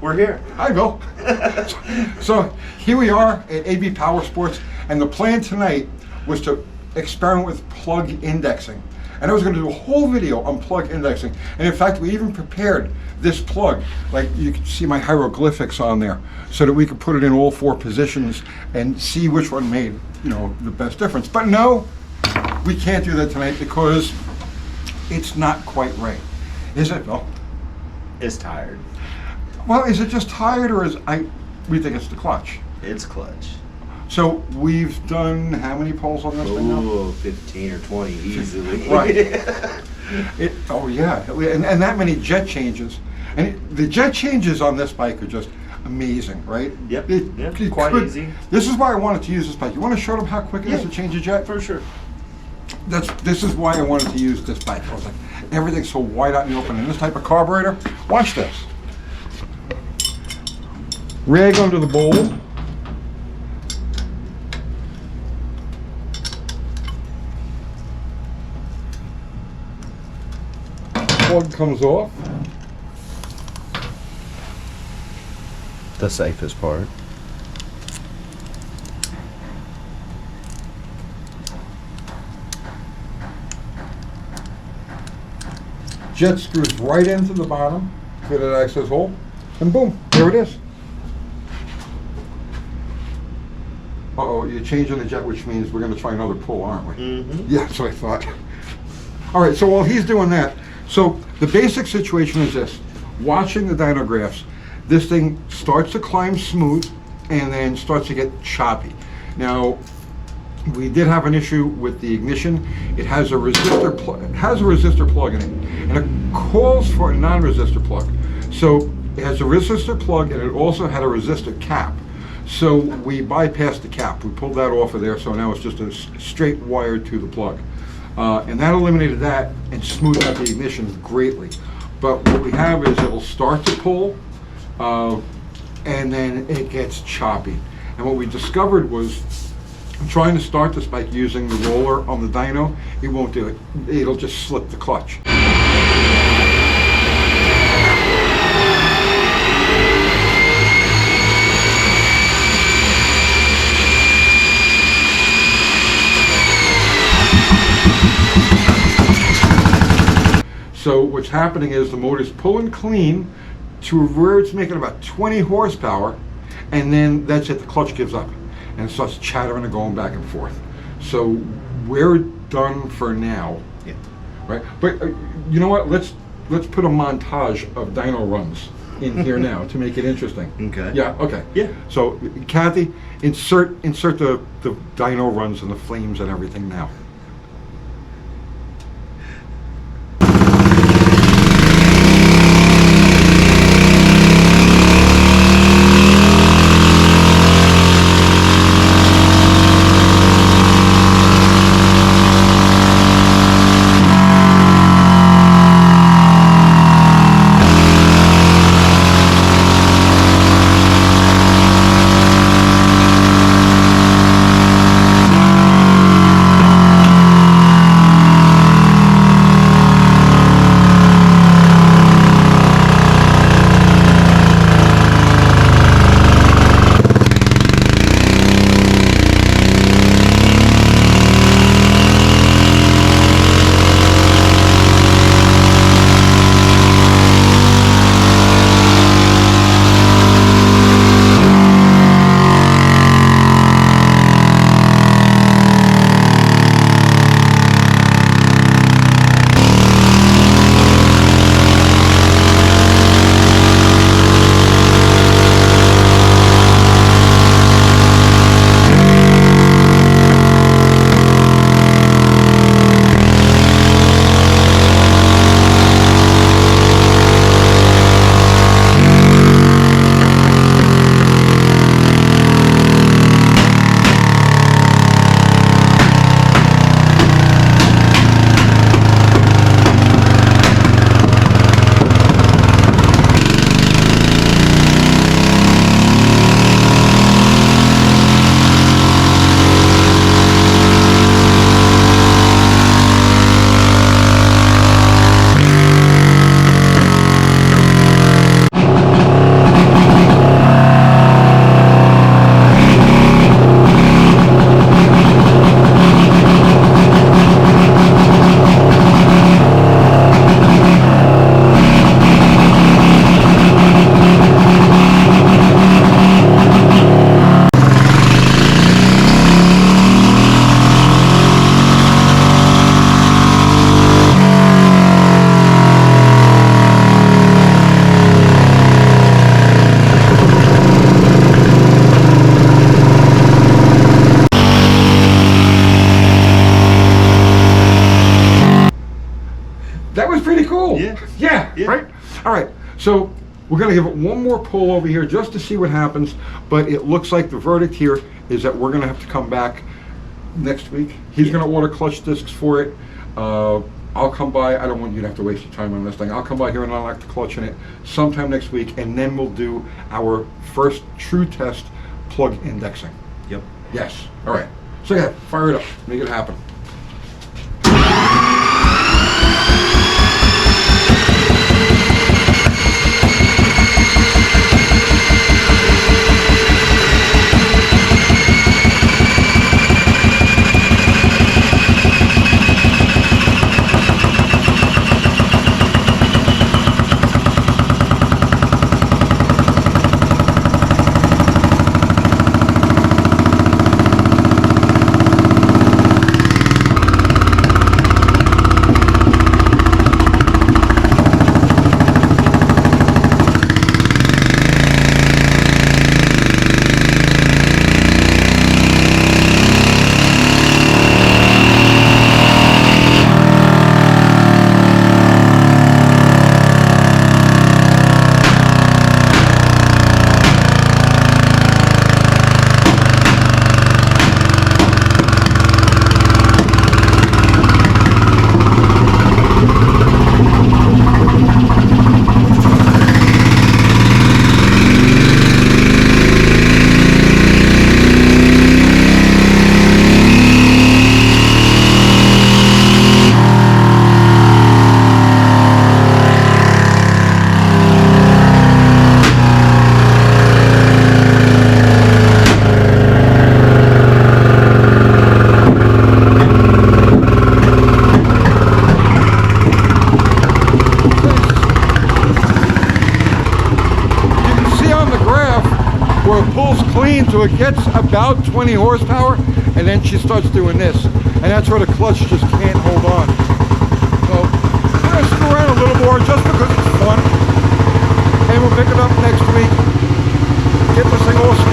We're here. Hi, Bill. So here we are at AB Power Sports, and the plan tonight was to experiment with plug indexing. And I was going to do a whole video on plug indexing. And in fact, we even prepared this plug, like you can see my hieroglyphics on there, so that we could put it in all 4 positions and see which one made, you know, the best difference. But no, we can't do that tonight because it's not quite right. Is it, Bill? It's tired. Well, is it just tired, or we think it's the clutch? It's clutch. So we've done how many polls on this thing now? Oh, 15 or 20 easily. Right. Oh yeah, and that many jet changes. And the jet changes on this bike are just amazing, right? Yep, quite easy. This is why I wanted to use this bike. You want to show them how quick it is to change a jet? For sure. This is why I wanted to use this bike. I was like, everything's so wide out in the open. And this type of carburetor, watch this. Rag under the bowl. Plug comes off. The safest part. Jet screws right into the bottom, get an access hole, and boom, there it is. Uh-oh, you're changing the jet, which means we're going to try another pull, aren't we? Mm-hmm. Yeah, that's what I thought. All right, so while he's doing that, so the basic situation is this. Watching the dyno graphs, this thing starts to climb smooth and then starts to get choppy. Now, we did have an issue with the ignition. It has a resistor plug in it, and it calls for a non-resistor plug. So it has a resistor plug, and it also had a resistor cap. So we bypassed the cap. We pulled that off of there, so now it's just a straight wire to the plug. And that eliminated that and smoothed out the ignition greatly. But what we have is it'll start to pull, and then it gets choppy. And what we discovered was, trying to start this bike using the roller on the dyno, it won't do it. It'll just slip the clutch. So what's happening is the motor's pulling clean to where it's making about 20 horsepower, and then that's it, the clutch gives up and it starts chattering and going back and forth. So we're done for now. Yeah. Right? But you know what? Let's put a montage of dyno runs in here now to make it interesting. Okay. Yeah, okay. Yeah. So Kathy, insert the dyno runs and the flames and everything now. pretty cool. Yeah. Yeah, Yeah. right? All right, so we're gonna give it one more pull over here just to see what happens, but it looks like the verdict here is that we're gonna have to come back next week. He's gonna order clutch discs for it. I'll come by. I don't want you to have to waste your time on this thing. I'll come by here and unlock the clutch in it sometime next week, and then we'll do our first true test plug indexing. Yep. Yes. All right. So yeah, fire it up. Make it happen. So it gets about 20 horsepower, and then she starts doing this, and that's where the clutch just can't hold on. So we're gonna screw around a little more just because it's fun, and we'll pick it up next week. Get this thing all